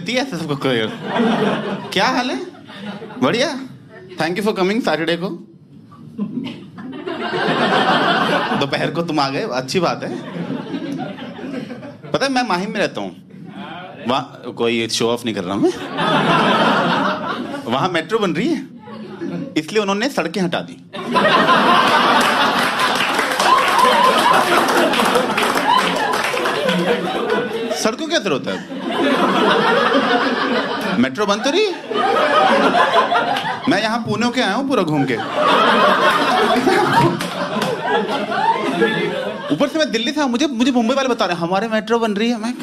मिलती है ऐसे सबको कोई। क्या हाल है? बढ़िया, thank you for coming Saturday को। दोपहर को तुम आ गए, अच्छी बात है। पता है मैं माहिम में रहता हूँ, वहाँ कोई शो ऑफ नहीं कर रहा मैं। वहाँ मेट्रो बन रही है, इसलिए उन्होंने सड़कें हटा दी। सड़कों क्या जरूरत है? मेट्रो बंद तो रही। मैं यहाँ पुणे के आया हूँ पूरा घूम के। ऊपर से मैं दिल्ली से, मुझे मुंबई वाले बता रहे हैं हमारे मेट्रो बन रही है। मैं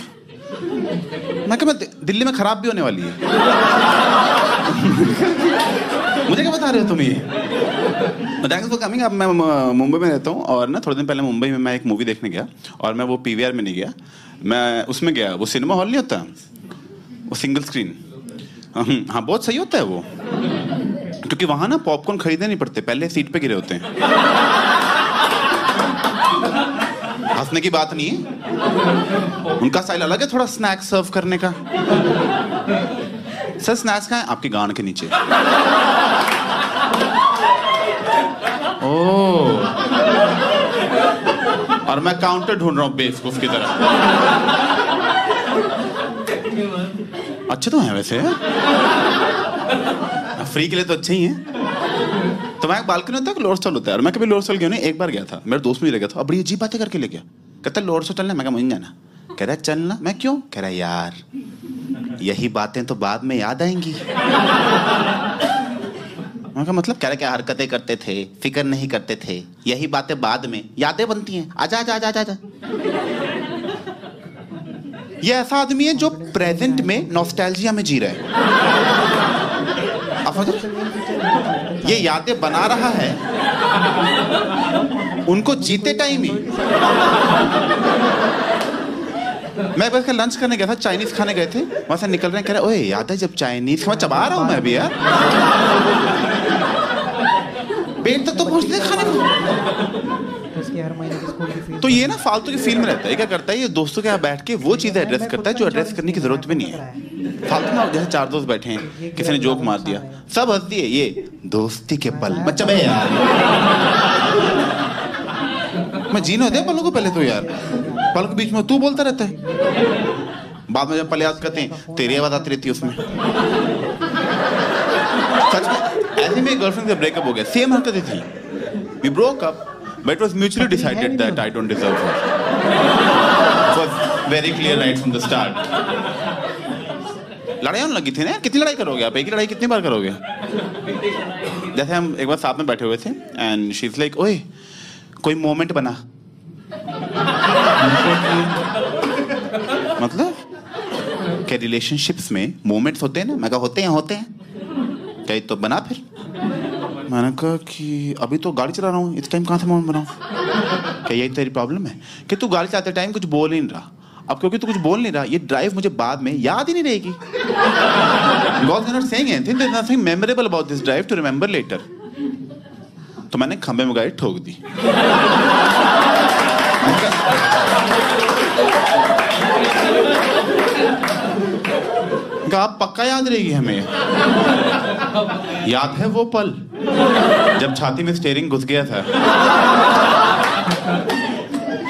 दिल्ली में खराब भी होने वाली है। मुझे क्या बता रहे हो तुम ये? Thanks for coming. अब मैं मुंबई में रहता हूँ और ना थोड़े दिन पहले मुंबई में मैं एक मूवी देखने गया और मैं वो पीवीआर में नहीं गया, मैं उसमें गया। वो सिनेमा हॉल नहीं होता, वो सिंगल स्क्रीन। हाँ बहुत सही होता है वो, क्योंकि वहाँ ना पॉपकॉर्न खरीदने नहीं पड़ते, पहले सीट पे गिरे होते हैं। हंसने की बात नहीं है, उनका स्टाइल अलग है थोड़ा स्नैक्स सर्व करने का। सर स्नैक्स कहाँ है? आपकी गांड के नीचे। ओह, और मैं काउंटर ढूंढ रहा हूँ बेवकूफ की तरह। अच्छे तो हैं वैसे, फ्री के लिए तो अच्छे ही हैं। तो मैं बालकनी होता है, लोअर स्टॉल होता है, और मैं कभी लोअर स्टॉल गया नहीं। एक बार गया था, मेरे दोस्त में रह गया था, अब बड़ी अजीब बातें करके ले गया। कहता है लोअर स्टॉल चलना, मैं कहा मुझे जाना। कह रहा है चलना, मैं क्यों? कह रहा है यार यही बातें तो बाद में याद आएंगी। मैं कहा मतलब? कह रहा क्या हरकतें करते थे, फिक्र नहीं करते थे, यही बातें बाद में यादें बनती हैं। आजा आजा आजा आजा। ये ऐसा आदमी है जो प्रेजेंट में नॉस्टैल्जिया में जी रहा है। ये यादें बना रहा है उनको जीते टाइम ही। मैं बस लंच करने गया था, चाइनीज खाने गए थे, वहां से निकल रहे हैं, कह रहे ओए याद है जब चाइनीज मैं चबा रहा हूं मैं भी यार, पेट तक तो पहुंचते खाने को। तो ये ना फालतू की फील में रहता है। क्या करता है ये? दोस्तों के यहाँ बैठ के वो चीजें एड्रेस करता है जो एड्रेस करने की जरूरत भी नहीं है। फालतू में जैसे चार दोस्त बैठे हैं, किसी ने जोक मार दिया, सब हंस दिए, ये दोस्ती के पल। बच्चा बे यार, मैं जीने दे पलों को पहले तो यार, पल के बीच में तू बोलता रहता है, बाद में जब पल याद करते हैं तेरी आवाज आती रहती है उसमें। सच में ऐसे में गर्लफ्रेंड से ब्रेकअप हो गया, सेम हरकतें थी। We broke up, but it was mutually decided that I don't deserve her. It was very clear right from the start. लड़ाई होने लगी थी ना, कितनी लड़ाई करोगे आप? एक ही लड़ाई कितनी बार करोगे? जैसे हम एक बार साथ में बैठे हुए थे एंड शी इज लाइक ओए कोई मोमेंट बना। मतलब क्या रिलेशनशिप्स में मोमेंट्स होते हैं ना? मैं कहा होते हैं। क्या तो बना फिर। मैंने कहा कि अभी तो गाड़ी चला रहा हूँ, इस टाइम कहाँ से मोमेंट बनाऊँ? क्या यही तेरी प्रॉब्लम है कि तू गाड़ी चलाते टाइम कुछ बोल ही नहीं रहा? अब क्योंकि तू कुछ बोल नहीं रहा, ये ड्राइव मुझे बाद में याद ही नहीं रहेगी। God is not saying anything, there's nothing memorable about this drive to remember later. तो मैंने खंबे में गाड़ी ठोक दी। आप पक्का याद रहेगी हमें। याद है वो पल जब छाती में स्टीयरिंग घुस गया था।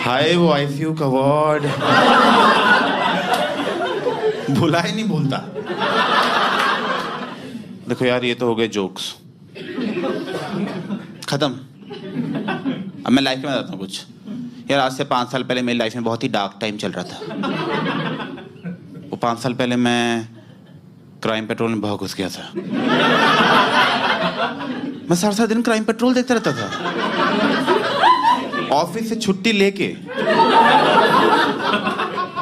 हाय वो आईसीयू का वार्ड, भुला ही नहीं भूलता। देखो यार ये तो हो गए जोक्स, खत्म। अब मैं लाइफ में बताता हूँ कुछ। यार आज से 5 साल पहले मेरी लाइफ में बहुत ही डार्क टाइम चल रहा था। वो 5 साल पहले मैं क्राइम पेट्रोल में बहुत घुस गया था। मैं सारा दिन क्राइम पेट्रोल देखता रहता था। ऑफिस से छुट्टी लेके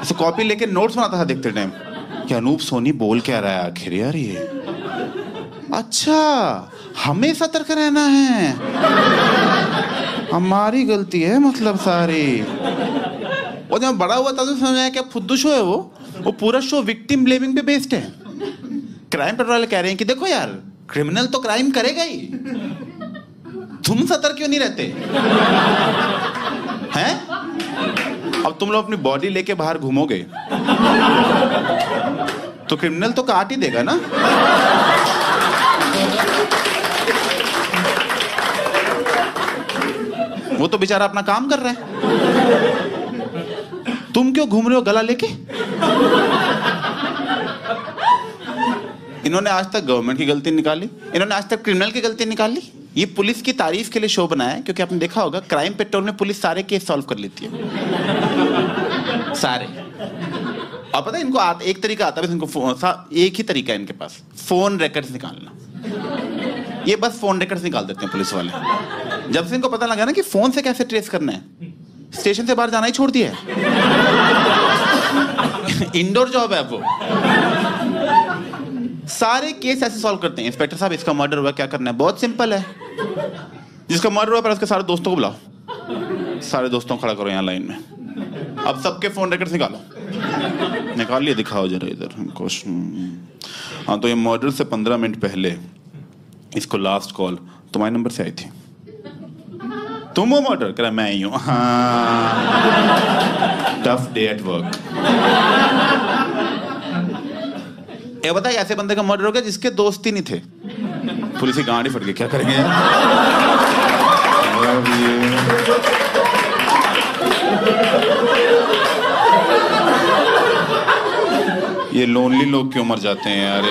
ऐसे कॉपी लेके नोट्स बनाता था देखते टाइम कि अनूप सोनी बोल क्या रहा है आखिर यार ये। अच्छा हमें सतर्क रहना है, हमारी गलती है मतलब सारी। और जब बड़ा हुआ था तो समझ आया क्या फुद्दू शो है वो पूरा शो विक्टिम ब्लेमिंग पे बेस्ड है। क्राइम पेट्रोल वाले कह रहे हैं कि देखो यार क्रिमिनल तो क्राइम करेगा ही, तुम सतर्क क्यों नहीं रहते हैं? अब तुम लोग अपनी बॉडी लेके बाहर घूमोगे तो क्रिमिनल तो काट ही देगा ना। वो तो बेचारा अपना काम कर रहा है। तुम क्यों घूम रहे हो गला लेके? इन्होंने आज तक गवर्नमेंट की गलती निकाली, इन्होंने आज तक क्रिमिनल की गलती निकाली। ये पुलिस की तारीफ के लिए शो बनाया है, क्योंकि आपने देखा होगा क्राइम पेट्रोल में पुलिस सारे केस सॉल्व कर लेती है, सारे। और पता है इनको एक तरीका आता है, इनको एक ही तरीका है इनके पास, फोन रिकॉर्ड्स निकालना। ये बस फोन रिकॉर्ड्स निकाल देते हैं पुलिस वाले। जब से इनको पता लगा ना कि फोन से कैसे ट्रेस करना है, स्टेशन से बाहर जाना ही छोड़ दिया है। इंडोर जॉब है वो। सारे केस ऐसे सॉल्व करते हैं। इंस्पेक्टर साहब इसका मर्डर हुआ, क्या करना है? बहुत सिंपल है, जिसका मर्डर हुआ पर उसके सारे दोस्तों को बुलाओ, सारे दोस्तों को खड़ा करो यहाँ लाइन में। अब सबके फोन रिकॉर्ड्स निकालो। निकाल लिए, दिखाओ जरा इधर हमको। हाँ, तो ये मर्डर से 15 मिनट पहले इसको लास्ट कॉल तुम्हारे नंबर से आई थी। तुम हो मर्डर? कह रहा मैं ही हूँ। हाँ, टफ डे एट वर्क। ये बता, ऐसे बंदे का मर्डर हो गया जिसके दोस्त ही नहीं थे। पुलिस की गाड़ी फट गई, क्या करेंगे यार? ये लोनली लोग क्यों मर जाते हैं यार?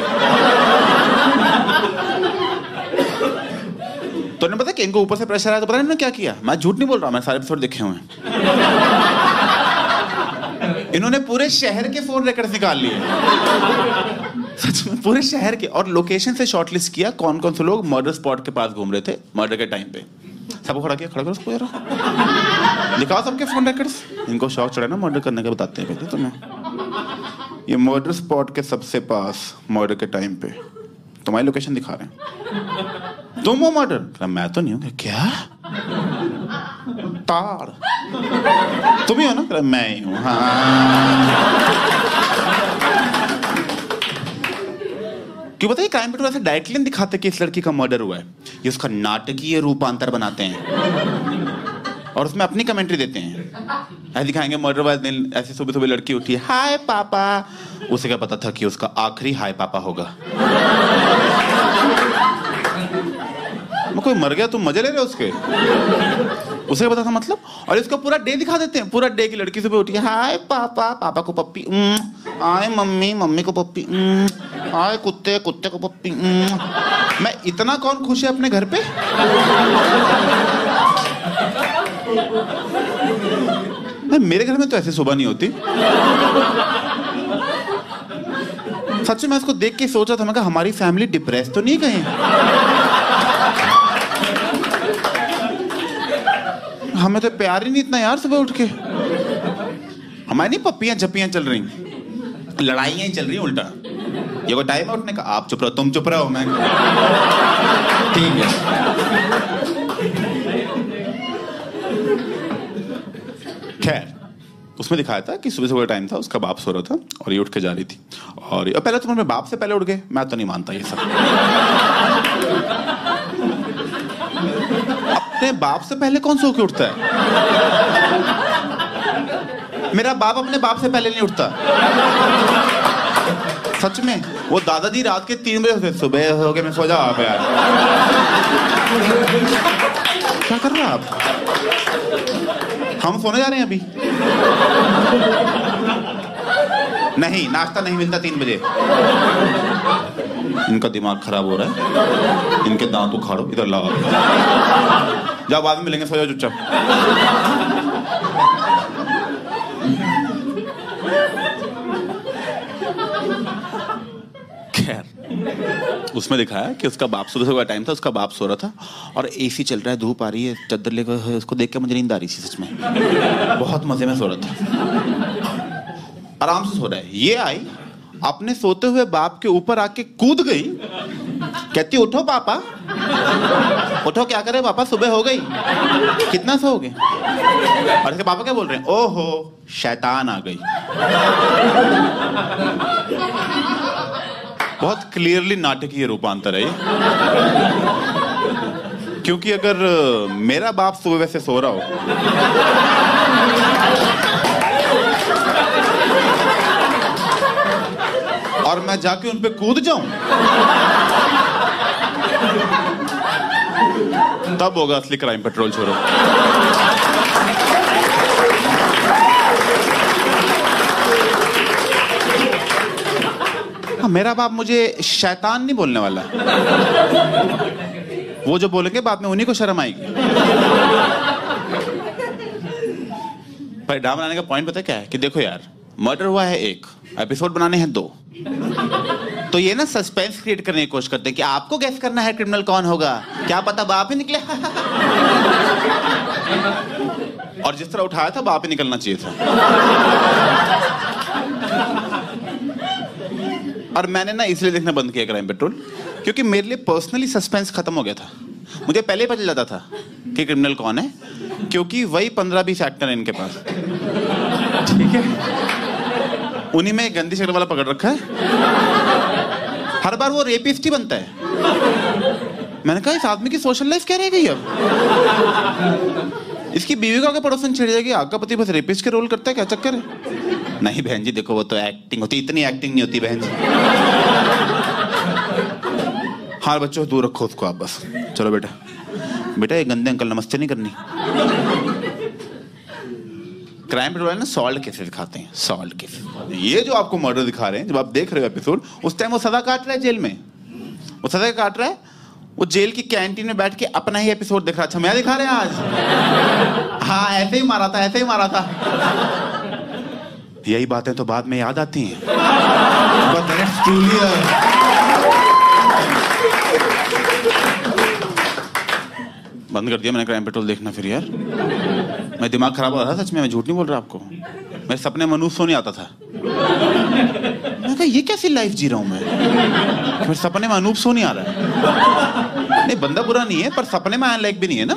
तो ने पता कि इनको ऊपर से प्रेशर आया, तो पता नहीं क्या किया। मैं झूठ नहीं बोल रहा, मैं सारे एपिसोड देखे हुए हैं। इन्होंने पूरे शहर के फोन रिकॉर्ड्स निकाल लिए, सच में पूरे शहर के, और लोकेशन से शॉर्टलिस्ट किया कौन कौन से लोग मर्डर स्पॉट के पास घूम रहे थे मर्डर के टाइम पे। सबको खड़ा किया, खड़ा करो उसको यार, दिखाओ सबके फोन रिकॉर्ड्स। इनको शौक चढ़ा ना मर्डर करने का, बताते हैं पहले तुम्हें। ये मर्डर स्पॉट के सबसे पास मर्डर के टाइम पे तुम्हारी लोकेशन दिखा रहे हैं। तुम हो मर्डर? मैं तो नहीं हूँ। क्या ताड़? तुम ही हो ना? मैं ही हूँ। हाँ, क्यों बताइए क्राइम पेट्रोल ऐसे डायरेक्टली दिखाते कि इस लड़की का मर्डर हुआ है, ये उसका नाटकीय रूपांतर बनाते हैं और उसमें अपनी कमेंट्री देते हैं। ऐसे दिखाएंगे मर्डर वाले दिन, ऐसे सुबह सुबह लड़की उठी, हाय पापा। उसे क्या पता था कि उसका आखिरी हाय पापा होगा। कोई मर गया, तुम मजे ले रहे हो उसके? उसे क्या पता था मतलब? और इसको पूरा डे दिखा देते हैं, पूरा डे की लड़की सुबह उठी, हाय पापा, पापा को पप्पी, आए मम्मी, मम्मी को पप्पी, आए कुत्ते, कुत्ते को पप्पी। मैं इतना कौन खुश है अपने घर पे? मेरे घर में तो ऐसे सुबह नहीं होती। सच में मैं इसको देख के सोचा था, मैं कहा हमारी फैमिली डिप्रेस तो नहीं कहीं? हमें तो प्यार ही नहीं इतना यार सुबह उठ के। हमारी नहीं पप्पियां झप्पियां चल रही, लड़ाइयां ही चल रही उल्टा। ये कोई टाइम है उठने का? आप चुप रहो, तुम चुप रहो, मैं ठीक है। खैर, उसमें दिखाया था कि सुबह सुबह टाइम था, उसका बाप सो रहा था और ये उठ के जा रही थी। और पहले तो मैं बाप से पहले उठ गए, मैं तो नहीं मानता ये सब। अपने बाप से पहले कौन सो के उठता है? मेरा बाप अपने बाप से पहले नहीं उठता, सच में। वो दादाजी रात के 3 बजे सुबह हो गए, मैं सो जाओ आप यार। क्या कर रहे हैं आप? हम सोने जा रहे हैं अभी। नहीं, नाश्ता नहीं मिलता 3 बजे। इनका दिमाग खराब हो रहा है, इनके दांत उखाड़ो, इधर लाओ। जाओ, बाद में मिलेंगे, सो जाओ चुपचाप। खैर, उसमें दिखाया कि उसका बाप, सुबह सुबह टाइम था, उसका बाप सो रहा था और एसी चल रहा है, धूप आ रही है, चादर लेकर। उसको देख के मुझे नींद आ रही थी, सच में बहुत मजे में सो रहा था, आराम से सो रहा है। ये आई, अपने सोते हुए बाप के ऊपर आके कूद गई, कहती उठो पापा, उठो, क्या करे पापा, सुबह हो गई, कितना सोओगे? और इसके पापा क्या बोल रहे हैं? ओहो शैतान आ गई। बहुत क्लियरली नाटकीय रूपांतर है ये। क्योंकि अगर मेरा बाप सुबह वैसे सो रहा हो और और मैं जाके उन पे कूद जाऊं, तब होगा असली क्राइम पेट्रोल। छोड़ो। हाँ, मेरा बाप मुझे शैतान नहीं बोलने वाला। वो जो बोलेंगे बाद में उन्हीं को शर्म आएगी। पर ड्रामा बनाने का पॉइंट पता क्या है कि देखो यार, मर्डर हुआ है 1, एपिसोड बनाने हैं 2, तो ये ना सस्पेंस क्रिएट करने की कोशिश करते हैं कि आपको गैस करना है क्रिमिनल कौन होगा, क्या पता बाप ही निकले। और जिस तरह उठाया था बाप ही निकलना चाहिए था। और मैंने ना इसलिए देखना बंद किया क्राइम पेट्रोल, क्योंकि मेरे लिए पर्सनली सस्पेंस खत्म हो गया था। मुझे पहले ही पता चल जाता था कि क्रिमिनल कौन है, क्योंकि वही 15-20 एक्टर हैं इनके पास, ठीक है, उन्हीं में गंदी शक्ल वाला पकड़ रखा है, हर बार वो रेपिस्ट ही बनता है। मैंने कहा इस आदमी की सोशल लाइफ क्या रह गई अब, इसकी बीवी को आगे पड़ोसन छिड़ जाएगी, आपका पति बस रेपिस्ट के रोल करता है, क्या चक्कर है। नहीं बहन जी देखो, वो तो एक्टिंग होती, इतनी एक्टिंग नहीं होती बहन जी। हाँ बच्चों दूर रखो उसको आप बस। चलो बेटा, बेटा ये गंदे अंकल नमस्ते नहीं करनी। क्राइम पेट्रोल ना सॉल्ट केसेस दिखाते हैं, सॉल्ट केसेस। ये जो आपको मर्डर दिखा रहे हैं, जब आप देख रहे हो एपिसोड, उस टाइम वो सजा काट रहा है जेल में, वो सजा काट रहा है, वो जेल की कैंटीन में बैठ के अपना ही एपिसोड दिख रहा। अच्छा मैं दिखा रहे हैं आज, हाँ ऐसे ही मारा था, ऐसे ही मारा था। यही बातें तो बाद में याद आती हैं। बंद कर दिया मैंने क्राइम पेट्रोल देखना फिर यार। मैं दिमाग खराब हो रहा था सच में, मैं झूठ नहीं बोल रहा आपको। मेरे सपने में अनूप सोनी आता था। मैं कहा ये कैसी लाइफ जी रहा हूं मैं, मेरे सपने में अनूप सोनी आ रहा है। नहीं बंदा बुरा नहीं है, पर सपने में आने लायक भी नहीं है ना।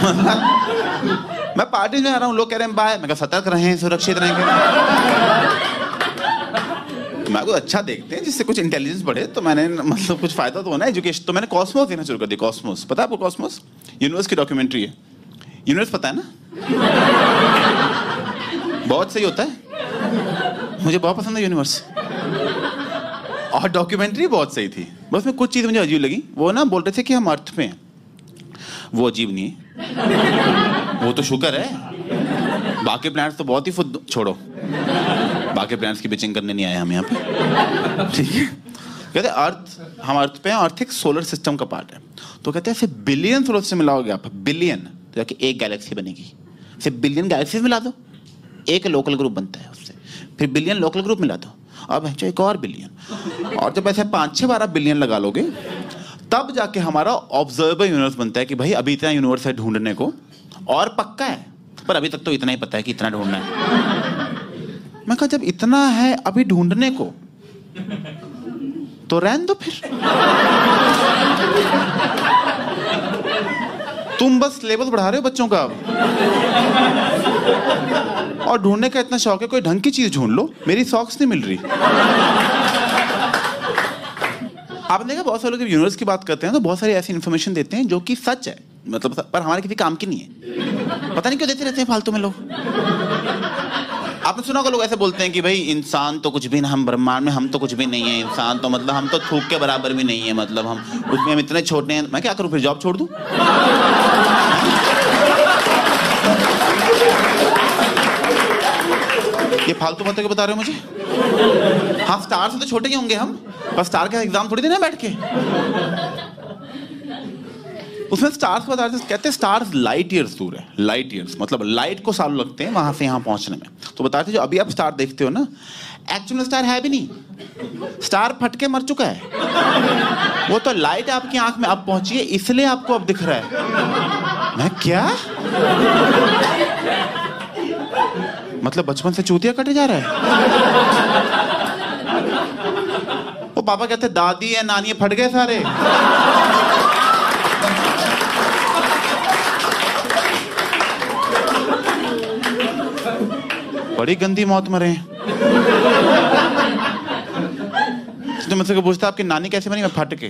मतलब मैं पार्टी में आ रहा हूँ, लोग कह रहे हैं बाय, मैं कहा सतर्क रहें, सुरक्षित रहेंगे। मैं को अच्छा देखते हैं जिससे कुछ इंटेलिजेंस बढ़े, तो मैंने मतलब कुछ फायदा तो होना है एजुकेशन। तो मैंने कॉस्मोस देना शुरू कर दिया। कॉस्मोस पता है आपको? कॉस्मोस यूनिवर्स की डॉक्यूमेंट्री है। यूनिवर्स पता है ना, बहुत सही होता है, मुझे बहुत पसंद है यूनिवर्स। और डॉक्यूमेंट्री बहुत सही थी, बस में कुछ चीज़ मुझे अजीब लगी। वो ना बोल रहे थे कि हम अर्थ पे हैं, वो अजीब नहीं है, वो तो शुक्र है। बाकी प्लैनेट्स तो बहुत ही फुद, छोड़ो बाकी प्लैनेट्स की बिचिंग करने नहीं आए हम यहाँ पे, ठीक है। कहते अर्थ, हम अर्थ पे हैं, अर्थ एक सोलर सिस्टम का पार्ट है। तो कहते हैं ऐसे बिलियन सोलर सिस्टम मिलाओगे आप, बिलियन, तो जाके एक गैलेक्सी बनेगी। फिर बिलियन गैलेक्सी मिला दो, एक लोकल ग्रुप बनता है उससे। फिर बिलियन लोकल ग्रुप मिला दो, अब एक और बिलियन, और जब ऐसे 5-6-12 बिलियन लगा लोगे, तब जाके हमारा ऑब्जर्वेबल यूनिवर्स बनता है कि भाई अभी इतना यूनिवर्स है ढूंढने को, और पक्का है, पर अभी तक तो इतना ही पता है कि इतना ढूंढना है। मैं कहा जब इतना है अभी ढूंढने को, तो रहने दो फिर। तुम बस लेवल बढ़ा रहे हो बच्चों का अब, और ढूंढने का इतना शौक है, कोई ढंग की चीज ढूंढ लो। मेरी सॉक्स नहीं मिल रही। आपने देखा बहुत सारे लोग यूनिवर्स की बात करते हैं तो बहुत सारी ऐसी इन्फॉर्मेशन देते हैं जो कि सच है, मतलब पर हमारे किसी काम की नहीं है। पता नहीं क्यों देते रहते हैं फालतू में लोग। आपने सुना होगा लोग ऐसे बोलते हैं कि भाई इंसान तो कुछ भी ना, हम ब्रह्मांड में हम तो कुछ भी नहीं है, इंसान तो मतलब हम तो थूक के बराबर भी नहीं है, मतलब हम उसमें हम इतने छोटे हैं। मैं क्या करूं फिर, जॉब छोड़ दूं? ये फालतू बातें क्यों बता रहे हो मुझे? हाँ स्टार से तो छोटे ही होंगे हम, पर स्टार का एग्जाम थोड़ी देना बैठ के। उसमें स्टार्स को बताते कहते हैं स्टार्स लाइट ईयर्स दूर है। लाइट ईयर्स मतलब लाइट को सालों लगते हैं वहां से यहाँ पहुंचने में। तो बताते जो अभी आप स्टार देखते हो ना, एक्चुअल स्टार है भी नहीं, स्टार फट के मर चुका है। वो तो लाइट आपकी आंख में अब पहुंची है, इसलिए आपको अब दिख रहा है। मैं क्या मतलब बचपन से चूतिया कटे जा रहा है? वो पापा कहते दादी है नानी फट गए सारे। बड़ी गंदी मौत मरे हैं। तो मुझसे पूछता आपकी नानी कैसे बनी? मैं फट के।